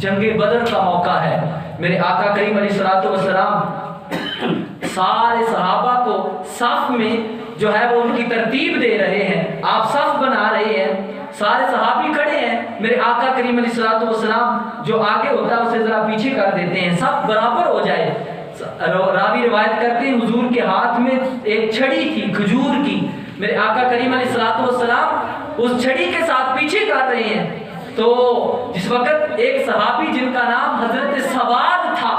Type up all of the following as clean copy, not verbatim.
جنگ بدر کا موقع ہے. میرے آقا کریم علیہ الصلوۃ والسلام سارے صحابہ کو صف میں جو ہے وہ ان کی ترتیب دے رہے ہیں. آپ صف بنا رہے ہیں, سارے صحابی کھڑے ہیں. میرے آقا کریم علیہ الصلوۃ والسلام جو آگے ہوتا ہے اسے ذرا پیچھے کر دیتے ہیں, سب برابر ہو جائے. راوی روایت کرتے ہیں حضور کے ہاتھ میں ایک چھڑی تھی کھجور کی. میرے آقا کریم علیہ الصلوۃ والسلام اس چھڑی کے ساتھ پیچھے کر رہے ہیں. تو جس وقت ایک صحابی جن کا نام حضرت سواد تھا,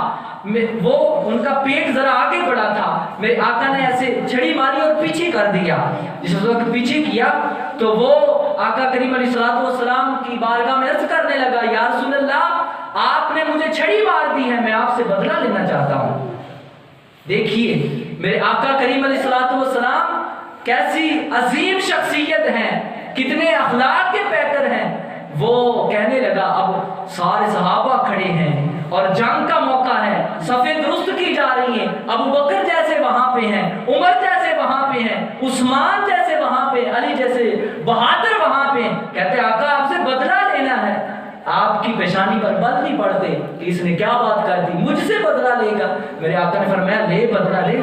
وہ ان کا پیٹ ذرا آگے بڑھا تھا, میرے آقا نے ایسے چھڑی ماری اور پیچھے کر دیا. جس وقت پیچھے کیا تو وہ آقا کریم علیہ الصلوۃ والسلام کی بارگاہ میں عرض کرنے لگا, یا رسول اللہ آپ نے مجھے چھڑی مار دی ہے, میں آپ سے بدلہ لینا چاہتا ہوں. دیکھیے میرے آقا کریم علیہ الصلوۃ والسلام کیسی عظیم شخصیت ہیں, کتنے اخلاق کے پیکر ہیں. وہ کہنے لگا اب سارے صحابہ کھڑے ہیں اور جنگ کا موقع ہے, صفیں درست کی جا رہی ہیں, ابو بکر جیسے وہاں پہ ہیں, عمر جیسے وہاں پہ ہیں, عثمان جیسے وہاں پہ, علی جیسے بہادر وہاں پہ. کہتے آقا آپ سے بدلہ لینا ہے. آپ کی پیشانی پر بل نہیں پڑتے کہ اس نے کیا بات کر دی, مجھ سے بدلہ لے گا. میرے آقا نے فرمایا لے بدلہ لے.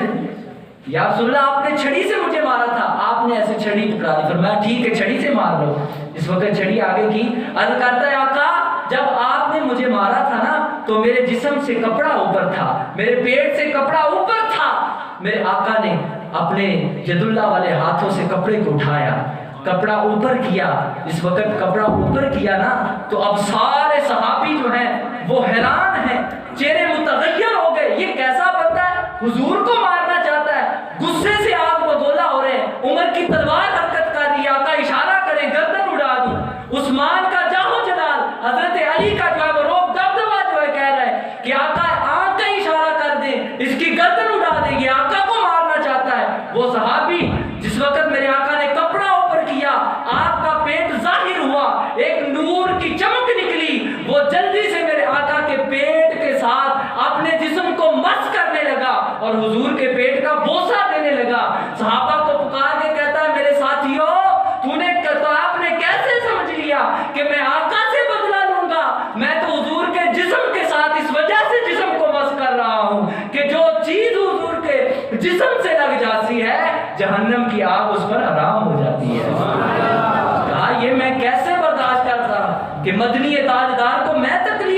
یا رسول اللہ آپ نے چھڑی سے مجھے مارا تھا, آپ نے ایسے چھڑی ٹکرا دی. فرمایا ٹھیک ہے چھڑی سے مار لو. اس وقت چھڑی آگے کی, عرض کرتا ہے آقا جب آپ نے مجھے مارا تھا نا تو میرے جسم سے کپڑا اوپر تھا, میرے پیٹ سے کپڑا اوپر تھا. میرے آقا نے اپنے ید اللہ والے ہاتھوں سے کپڑے کو اٹھایا, کپڑا اوپر کیا. اس وقت کپڑا اوپر کیا نا تو اب سارے صحابی جو ہیں وہ حیران ہیں, چہرے متغیر ہو گئے. یہ کیسا بندہ ہے, حضور کو مارنا چاہتا ہے, غصے سے آگ بگولا ہو رہے ہیں. عمر کی تلوار حرکت کر رہی ہے, آقا اشارہ کریں گردن اڑا دوں. عثمان کا جاہو جلال, حضرت علی کا جو ہے وہ روب دبدبا جو ہے کہہ رہا ہے کہ آقا آنکھ کا اشارہ کر دیں, اس کی گردن اڑا دیں, یہ آقا کو مارنا چاہتا ہے. وہ صحابی جس وقت میرے آقا نے کپڑا اوپر کیا, آپ کا پیٹ ظاہر ہوا, ایک نور کی چمک نکلی, وہ جلدی سے میرے آقا کے پیٹ کے ساتھ اپنے جسم کو مس کرنے لگا اور حضور کے پیٹ کا بوسہ دینے لگا. صحابہ کو پکار کے کہتا ہے میرے ساتھیوں تو آپ نے کیسے سمجھ لیا کہ میں آقا سے بدلہ لوں گا؟ میں تو حضور کے جسم کے ساتھ اس وجہ سے جسم کو مس کر رہا ہوں کہ جو چیز حضور کے جسم سے لگ جاتی ہے جہنم کی آگ اس پر حرام ہو جاتی ہے. کہا یہ میں کیسے برداشت کرتا کہ مدنی تاجدار کو میں تکلیف